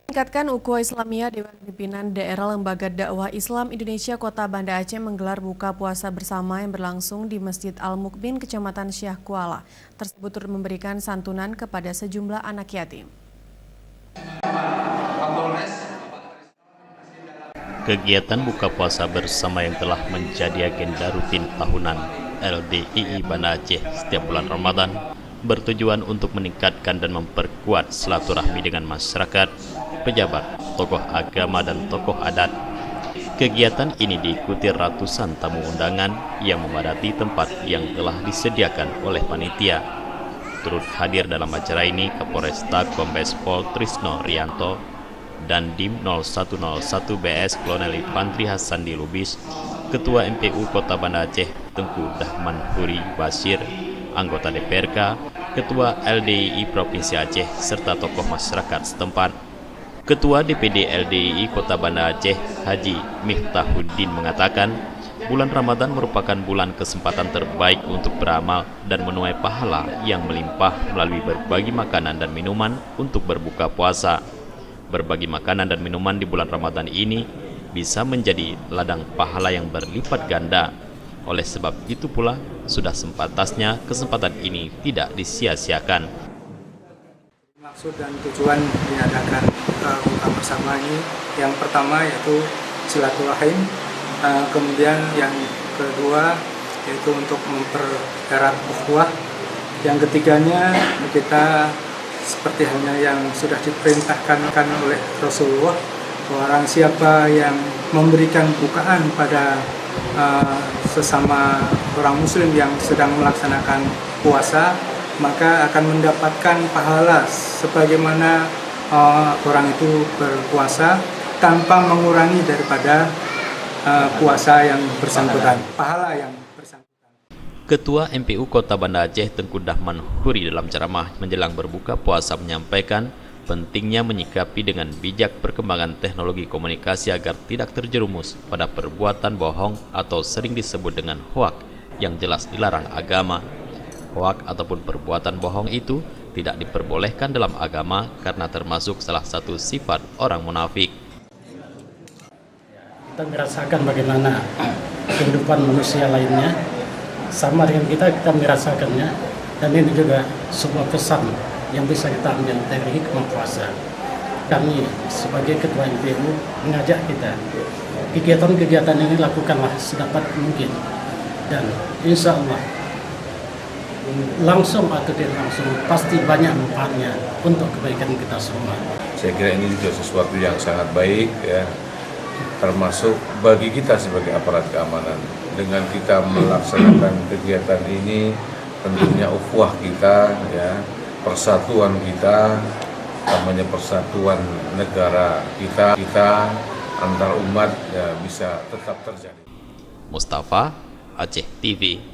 Meningkatkan ukhuwah Islamiyah, Dewan Pimpinan Daerah Lembaga Dakwah Islam Indonesia Kota Banda Aceh menggelar buka puasa bersama yang berlangsung di Masjid Al-Mukmin, Kecamatan Syah Kuala. Tersebut turut memberikan santunan kepada sejumlah anak yatim. Kegiatan buka puasa bersama yang telah menjadi agenda rutin tahunan LDII Banda Aceh setiap bulan Ramadan bertujuan untuk meningkatkan dan memperkuat silaturahmi dengan masyarakat, pejabat, tokoh agama dan tokoh adat. Kegiatan ini diikuti ratusan tamu undangan yang memadati tempat yang telah disediakan oleh panitia. Turut hadir dalam acara ini Kapolresta Kombes Pol Trisno Rianto dan Dim 0101 BS Kolonel Infantri Hassandi Lubis, Ketua MPU Kota Banda Aceh Tengku Dahman Huri Basir, anggota DPRK, Ketua LDII Provinsi Aceh, serta tokoh masyarakat setempat. Ketua DPD LDII Kota Banda Aceh, Haji Miftahuddin mengatakan, bulan Ramadan merupakan bulan kesempatan terbaik untuk beramal dan menuai pahala yang melimpah melalui berbagi makanan dan minuman untuk berbuka puasa. Berbagi makanan dan minuman di bulan Ramadan ini bisa menjadi ladang pahala yang berlipat ganda. Oleh sebab itu pula, sudah sepantasnya kesempatan ini tidak disia-siakan. Maksud dan tujuan diadakan buka bersama ini, yang pertama yaitu silaturahim, kemudian yang kedua yaitu untuk mempererat ukhuwah, yang ketiganya kita seperti halnya yang sudah diperintahkan oleh Rasulullah, orang siapa yang memberikan bukaan pada sesama orang muslim yang sedang melaksanakan puasa, maka akan mendapatkan pahala sebagaimana orang itu berpuasa tanpa mengurangi daripada puasa yang bersangkutan, pahala yang bersangkutan. Ketua MPU Kota Banda Aceh Tengku Dahman Huri dalam ceramah menjelang berbuka puasa menyampaikan pentingnya menyikapi dengan bijak perkembangan teknologi komunikasi agar tidak terjerumus pada perbuatan bohong atau sering disebut dengan hoak yang jelas dilarang agama. Hoak ataupun perbuatan bohong itu tidak diperbolehkan dalam agama karena termasuk salah satu sifat orang munafik. Kita merasakan bagaimana kehidupan manusia lainnya sama dengan kita merasakannya, dan ini juga sebuah pesan yang bisa kita ambil dari hikmah puasa. Kami sebagai Ketua MPU mengajak kita, kegiatan-kegiatan ini lakukanlah sedapat mungkin, dan insya Allah langsung atau tidak langsung pasti banyak manfaatnya untuk kebaikan kita semua. Saya kira ini juga sesuatu yang sangat baik, ya, termasuk bagi kita sebagai aparat keamanan. Dengan kita melaksanakan kegiatan ini, tentunya ukhuwah kita, ya, persatuan kita, namanya persatuan negara kita antar umat, ya, bisa tetap terjadi. Mustafa, Aceh TV.